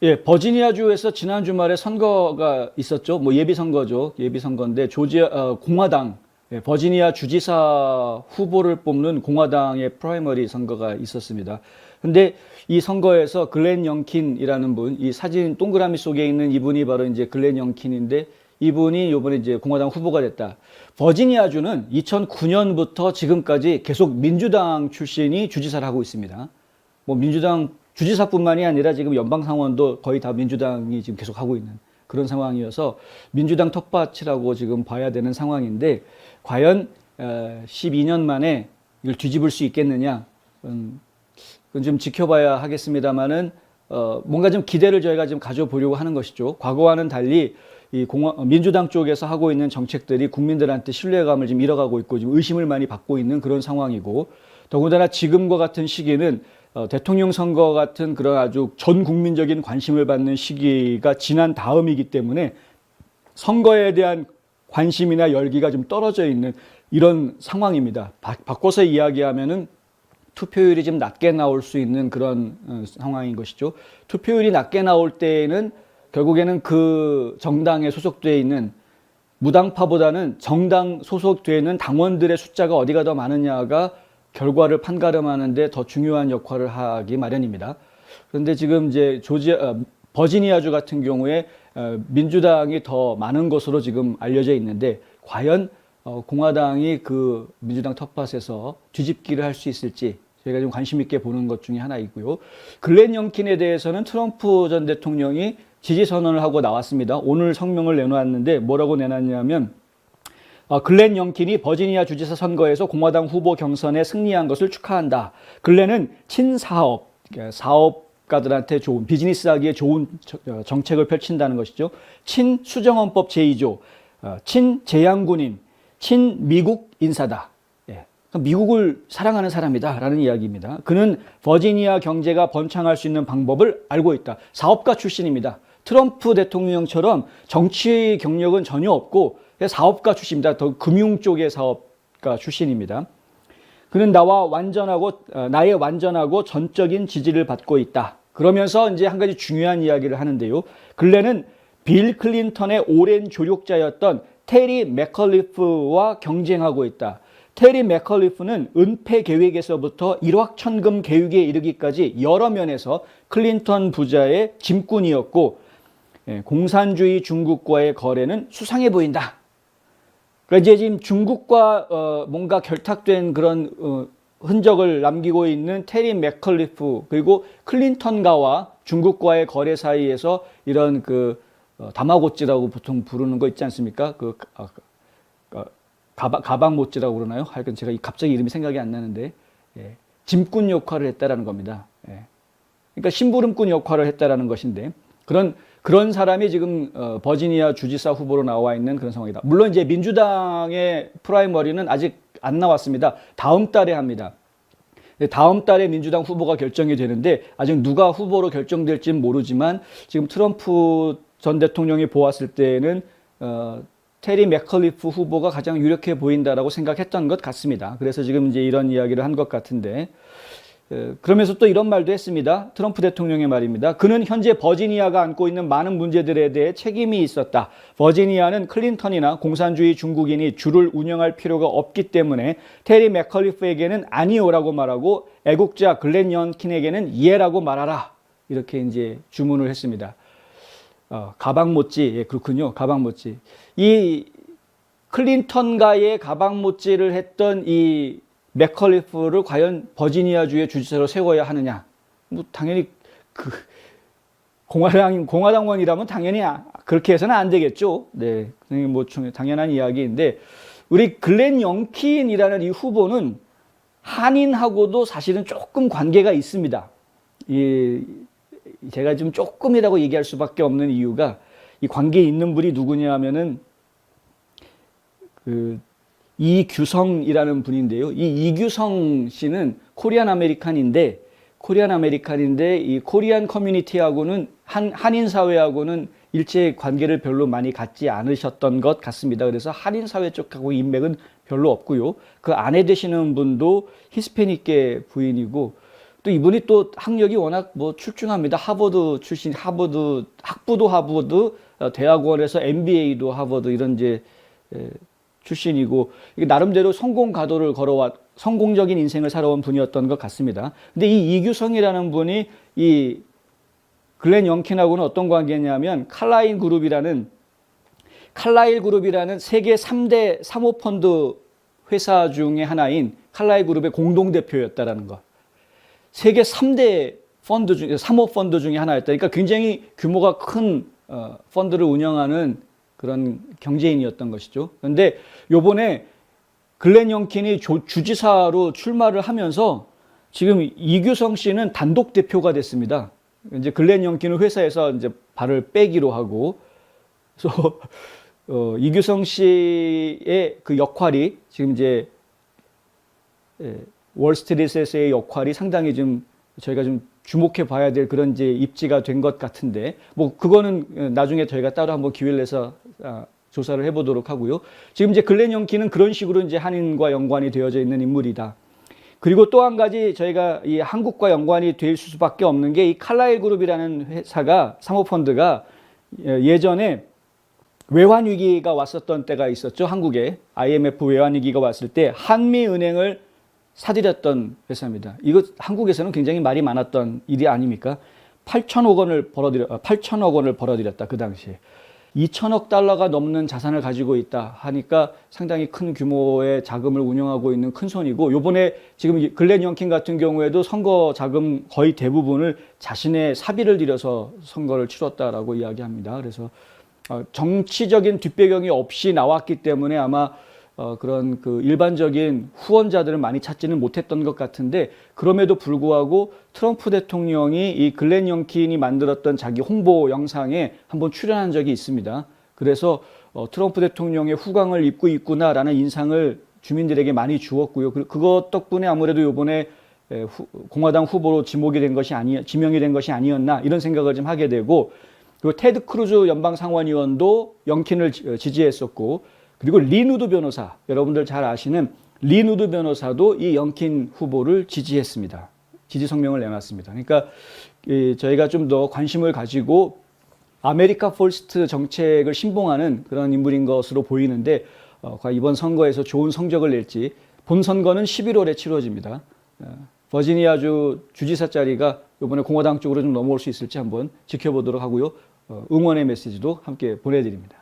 예, 버지니아주에서 지난 주말에 선거가 있었죠. 뭐 예비 선거죠. 예비 선거인데 공화당 버지니아 주지사 후보를 뽑는 공화당의 프라이머리 선거가 있었습니다. 근데 이 선거에서 글렌 영킨이라는 분, 이 사진 동그라미 속에 있는 이분이 바로 이제 글렌 영킨인데 이분이 요번에 이제 공화당 후보가 됐다. 버지니아주는 2009년부터 지금까지 계속 민주당 출신이 주지사를 하고 있습니다. 뭐 민주당 주지사뿐만이 아니라 지금 연방 상원도 거의 다 민주당이 지금 계속 하고 있는 그런 상황이어서 민주당 텃밭이라고 지금 봐야 되는 상황인데 과연 12년 만에 이걸 뒤집을 수 있겠느냐? 그건 좀 지켜봐야 하겠습니다만은 뭔가 좀 기대를 저희가 좀 가져보려고 하는 것이죠. 과거와는 달리 이 민주당 쪽에서 하고 있는 정책들이 국민들한테 신뢰감을 좀 잃어가고 있고 좀 의심을 많이 받고 있는 그런 상황이고 더군다나 지금과 같은 시기는 대통령 선거 같은 그런 아주 전 국민적인 관심을 받는 시기가 지난 다음이기 때문에 선거에 대한 관심이나 열기가 좀 떨어져 있는 이런 상황입니다. 바꿔서 이야기하면은 투표율이 좀 낮게 나올 수 있는 그런 상황인 것이죠. 투표율이 낮게 나올 때에는 결국에는 그 정당에 소속되어 있는 무당파보다는 정당 소속되어 있는 당원들의 숫자가 어디가 더 많으냐가 결과를 판가름하는데 더 중요한 역할을 하기 마련입니다. 그런데 지금 이제 버지니아주 같은 경우에 민주당이 더 많은 것으로 지금 알려져 있는데 과연 공화당이 그 민주당 텃밭에서 뒤집기를 할 수 있을지 저희가 좀 관심 있게 보는 것 중에 하나이고요. 글렌 영킨에 대해서는 트럼프 전 대통령이 지지 선언을 하고 나왔습니다. 오늘 성명을 내놓았는데 뭐라고 내놨냐면 글렌 영킨이 버지니아 주지사 선거에서 공화당 후보 경선에 승리한 것을 축하한다. 글렌은 사업가들한테 좋은 비즈니스하기에 좋은 정책을 펼친다는 것이죠. 친수정헌법 제2조, 친재향군인, 친미국 인사다. 미국을 사랑하는 사람이다라는 이야기입니다. 그는 버지니아 경제가 번창할 수 있는 방법을 알고 있다. 사업가 출신입니다. 트럼프 대통령처럼 정치 경력은 전혀 없고 사업가 출신입니다. 더 금융 쪽의 사업가 출신입니다. 그는 나의 완전하고 전적인 지지를 받고 있다. 그러면서 이제 한 가지 중요한 이야기를 하는데요. 근래는 빌 클린턴의 오랜 조력자였던 테리 맥컬리프와 경쟁하고 있다. 테리 맥컬리프는 은폐 계획에서부터 일확천금 계획에 이르기까지 여러 면에서 클린턴 부자의 짐꾼이었고 공산주의 중국과의 거래는 수상해 보인다. 그러니까 이제 지금 중국과 뭔가 결탁된 그런 흔적을 남기고 있는 테리 맥컬리프 그리고 클린턴가와 중국과의 거래 사이에서 이런 다마고찌라고 보통 부르는 거 있지 않습니까? 가방모찌라고 그러나요? 하여간 제가 갑자기 이름이 생각이 안 나는데 짐꾼 역할을 했다라는 겁니다. 그러니까 심부름꾼 역할을 했다라는 것인데 그런 사람이 지금 버지니아 주지사 후보로 나와 있는 그런 상황이다. 물론 이제 민주당의 프라이머리는 아직 안 나왔습니다. 다음 달에 합니다. 다음 달에 민주당 후보가 결정이 되는데 아직 누가 후보로 결정될지는 모르지만 지금 트럼프 전 대통령이 보았을 때는 테리 맥컬리프 후보가 가장 유력해 보인다라고 생각했던 것 같습니다. 그래서 지금 이제 이런 이야기를 한 것 같은데 그러면서 또 이런 말도 했습니다. 트럼프 대통령의 말입니다. 그는 현재 버지니아가 안고 있는 많은 문제들에 대해 책임이 있었다. 버지니아는 클린턴이나 공산주의 중국인이 주를 운영할 필요가 없기 때문에 테리 맥컬리프에게는 아니오라고 말하고 애국자 글렌 영킨에게는 예라고 말하라. 이렇게 이제 주문을 했습니다. 가방모찌, 그렇군요. 가방모찌. 이 클린턴과의 가방모찌를 했던 이 맥컬리프를 과연 버지니아주의 주지사로 세워야 하느냐? 뭐 당연히 공화당원이라면 당연히 그렇게 해서는 안 되겠죠. 네, 뭐 당연한 이야기인데 우리 글렌 영킨이라는 이 후보는 한인하고도 사실은 조금 관계가 있습니다. 제가 지금 조금이라고 얘기할 수밖에 없는 이유가 이 관계에 있는 분이 누구냐 하면은 이규성이라는 분인데요. 이 이규성 씨는 코리안 아메리칸인데 이 코리안 커뮤니티하고는 한인 사회하고는 일체 관계를 별로 많이 갖지 않으셨던 것 같습니다. 그래서 한인 사회 쪽하고 인맥은 별로 없고요. 그 아내 되시는 분도 히스패닉계 부인이고 또 이분이 또 학력이 워낙 뭐 출중합니다. 하버드 출신, 하버드 학부도 하버드, 대학원에서 MBA도 하버드 이런 이제 출신이고 이게 나름대로 성공 가도를 걸어왔 성공적인 인생을 살아온 분이었던 것 같습니다. 근데 이 이규성이라는 분이 이 글렌 영킨하고는 어떤 관계냐면 칼라일 그룹이라는 세계 3대 사모펀드 회사 중에 하나인 칼라일 그룹의 공동대표였다라는 것. 세계 3대 펀드 중, 사모펀드 중에 하나였다. 그러니까 굉장히 규모가 큰 펀드를 운영하는 그런 경제인이었던 것이죠. 그런데 요번에 글렌 영킨이 주지사로 출마를 하면서 지금 이규성 씨는 단독 대표가 됐습니다. 이제 글렌 영킨은 회사에서 이제 발을 빼기로 하고, 그래서 이규성 씨의 그 역할이 지금 이제 월스트리트에서의 역할이 상당히 좀 저희가 좀 주목해 봐야 될 그런 이제 입지가 된 것 같은데, 뭐 그거는 나중에 저희가 따로 한번 기회를 내서 조사를 해보도록 하고요. 지금 이제 글렌 영킨은 그런 식으로 이제 한인과 연관이 되어져 있는 인물이다. 그리고 또 한 가지 저희가 이 한국과 연관이 될 수밖에 없는 게 이 칼라일 그룹이라는 회사가 사모펀드가 예전에 외환 위기가 왔었던 때가 있었죠. 한국에 IMF 외환 위기가 왔을 때 한미은행을 사들였던 회사입니다. 이거 한국에서는 굉장히 말이 많았던 일이 아닙니까? 8천억 원을 벌어들였다. 그 당시에 2천억 달러가 넘는 자산을 가지고 있다 하니까 상당히 큰 규모의 자금을 운영하고 있는 큰 손이고, 요번에 지금 글렌 영킨 같은 경우에도 선거 자금 거의 대부분을 자신의 사비를 들여서 선거를 치렀다라고 이야기합니다. 그래서 정치적인 뒷배경이 없이 나왔기 때문에 아마 그런 그 일반적인 후원자들을 많이 찾지는 못했던 것 같은데, 그럼에도 불구하고 트럼프 대통령이 이 글렌 영킨이 만들었던 자기 홍보 영상에 한번 출연한 적이 있습니다. 그래서 트럼프 대통령의 후광을 입고 있구나라는 인상을 주민들에게 많이 주었고요. 그것 덕분에 아무래도 이번에 공화당 후보로 지명이 된 것이 아니었나 이런 생각을 좀 하게 되고, 그리고 테드 크루즈 연방 상원의원도 영킨을 지지했었고, 그리고 리 누드 변호사, 여러분들 잘 아시는 리 누드 변호사도 이 영킨 후보를 지지했습니다. 지지 성명을 내놨습니다. 그러니까 저희가 좀 더 관심을 가지고 아메리카 퍼스트 정책을 신봉하는 그런 인물인 것으로 보이는데, 과연 이번 선거에서 좋은 성적을 낼지. 본 선거는 11월에 치러집니다. 버지니아주 주지사 자리가 이번에 공화당 쪽으로 좀 넘어올 수 있을지 한번 지켜보도록 하고요. 응원의 메시지도 함께 보내드립니다.